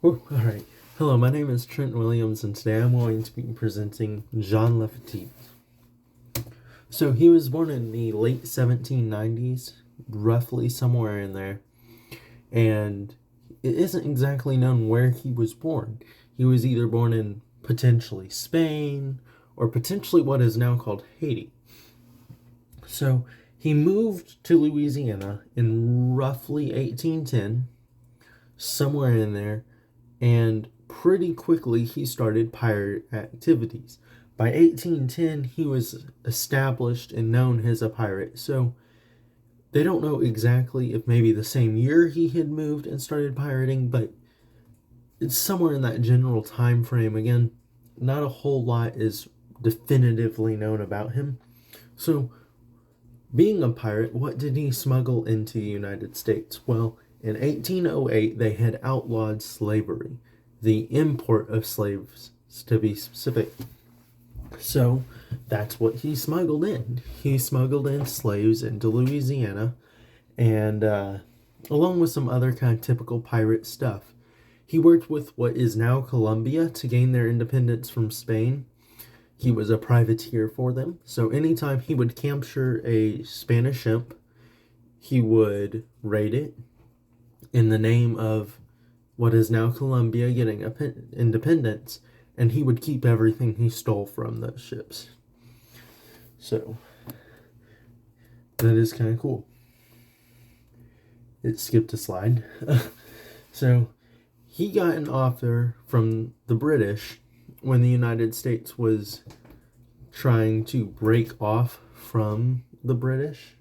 Oh, all right. Hello, my name is Trent Williams, and today I'm going to be presenting Jean Laffite. So he was born in the late 1790s, roughly somewhere in there, and it isn't exactly known where he was born. He was either born in potentially Spain or potentially what is now called Haiti. So he moved to Louisiana in roughly 1810, somewhere in there, and pretty quickly he started pirate activities. By 1810, he was established and known as a pirate. So they don't know exactly if maybe the same year he had moved and started pirating, but it's somewhere in that general time frame. Again, not a whole lot is definitively known about him. So, being a pirate, what did he smuggle into the United States? Well, in 1808, they had outlawed slavery, the import of slaves, to be specific. So that's what he smuggled in. He smuggled in slaves into Louisiana, and along with some other kind of typical pirate stuff. He worked with what is now Colombia to gain their independence from Spain. He was a privateer for them. So anytime he would capture a Spanish ship, he would raid it in the name of what is now Colombia getting independence, and he would keep everything he stole from those ships. So that is kind of cool. It skipped a slide. So he got an offer from the British when the United States was trying to break off from the British,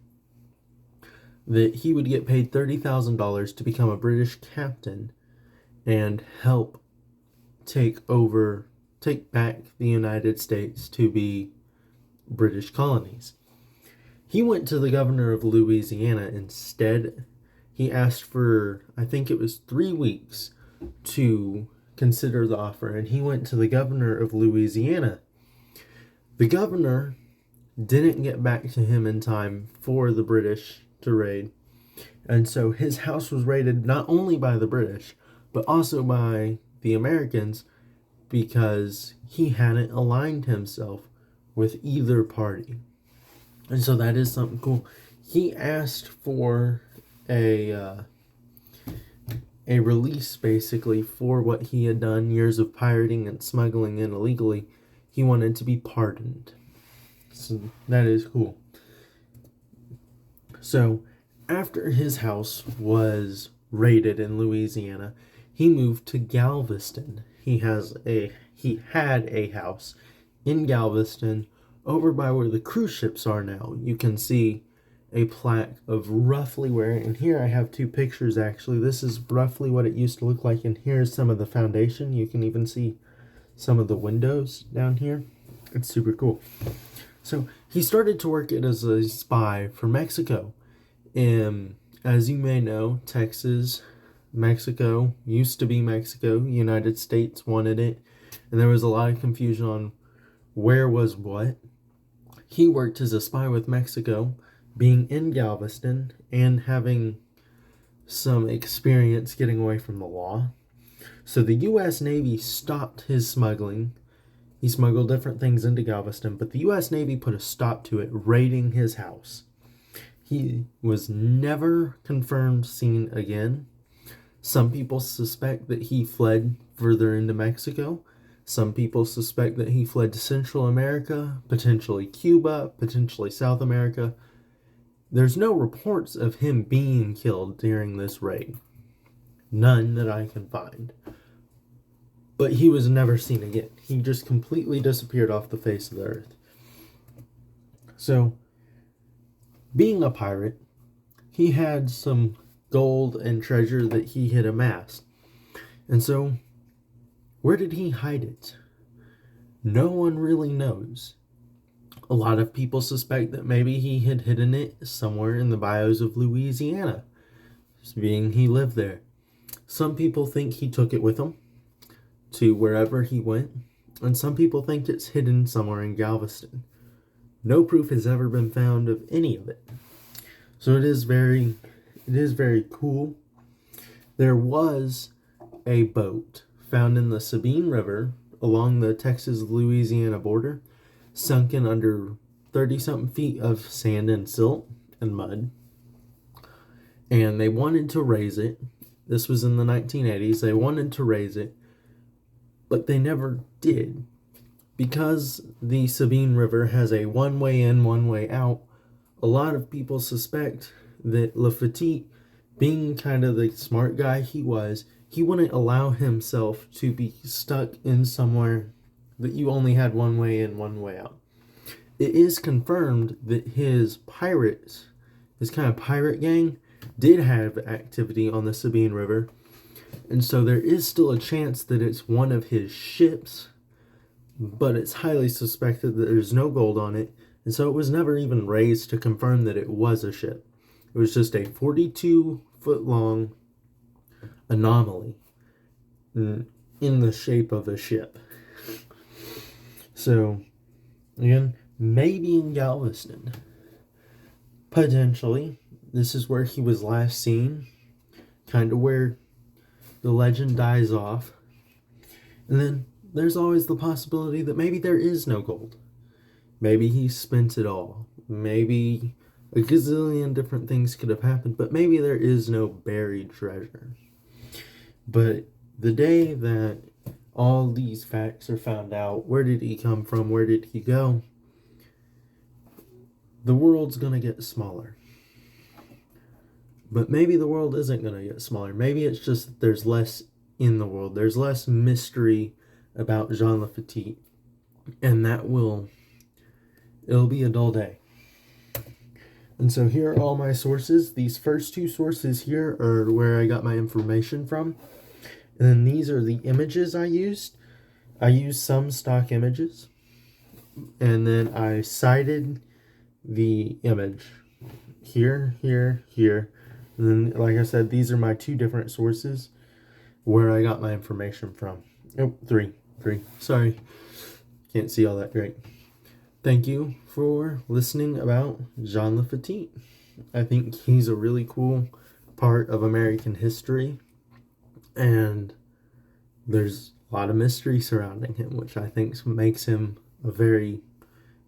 that he would get paid $30,000 to become a British captain and help take back the United States to be British colonies. He went to the governor of Louisiana instead. He asked for, I think it was 3 weeks to consider the offer, and he went to the governor of Louisiana. The governor didn't get back to him in time for the British to raid, and so his house was raided not only by the British, but also by the Americans, because he hadn't aligned himself with either party. And so that is something cool. He asked for a release, basically, for what he had done, years of pirating and smuggling in illegally. He wanted to be pardoned. So that is cool. So after his house was raided in Louisiana, he moved to Galveston. He had a house in Galveston, over by where the cruise ships are now. You can see a plaque of roughly where, and here I have 2 pictures actually. This is roughly what it used to look like, and here's some of the foundation. You can even see some of the windows down here. It's super cool. So he started to work as a spy for Mexico. As you may know, Texas, Mexico used to be Mexico. United States wanted it, and there was a lot of confusion on where was what. He worked as a spy with Mexico, being in Galveston and having some experience getting away from the law. So the U.S. Navy stopped his smuggling. He smuggled different things into Galveston, but the U.S. Navy put a stop to it, raiding his house. He was never confirmed seen again. Some people suspect that he fled further into Mexico. Some people suspect that he fled to Central America, potentially Cuba, potentially South America. There's no reports of him being killed during this raid. None that I can find. But he was never seen again. He just completely disappeared off the face of the earth. So, being a pirate, he had some gold and treasure that he had amassed. And so, where did he hide it? No one really knows. A lot of people suspect that maybe he had hidden it somewhere in the bayous of Louisiana, being he lived there. Some people think he took it with him to wherever he went, and some people think it's hidden somewhere in Galveston. No proof has ever been found of any of it. So it is very cool. There was a boat found in the Sabine River along the Texas-Louisiana border, sunken under 30-something feet of sand and silt and mud. And they wanted to raise it. This was in the 1980s. They wanted to raise it, but they never did. Because the Sabine River has a one-way in, one-way out, a lot of people suspect that Laffite, being kind of the smart guy he was, he wouldn't allow himself to be stuck in somewhere that you only had one way in, one way out. It is confirmed that his kind of pirate gang, did have activity on the Sabine River, and so there is still a chance that it's one of his ships, but it's highly suspected that there's no gold on it, and so it was never even raised to confirm that it was a ship. It was just a 42-foot-long anomaly in the shape of a ship. So, again, maybe in Galveston. Potentially, this is where he was last seen, kind of where the legend dies off. And then there's always the possibility that maybe there is no gold. Maybe he spent it all. Maybe a gazillion different things could have happened, but maybe there is no buried treasure. But the day that all these facts are found out, where did he come from, where did he go, the world's gonna get smaller. But maybe the world isn't gonna get smaller. Maybe it's just that there's less in the world. There's less mystery about Jean Lafitte, and it'll be a dull day. And so here are all my sources. These first two sources here are where I got my information from. And then these are the images I used. I used some stock images. And then I cited the image. Here, here, here. And then, like I said, these are my two different sources where I got my information from. Oh, three. Sorry. Can't see all that great. Thank you for listening about Jean Lafitte. I think he's a really cool part of American history, and there's a lot of mystery surrounding him, which I think makes him a very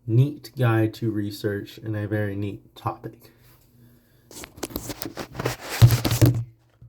neat guy to research and a very neat topic.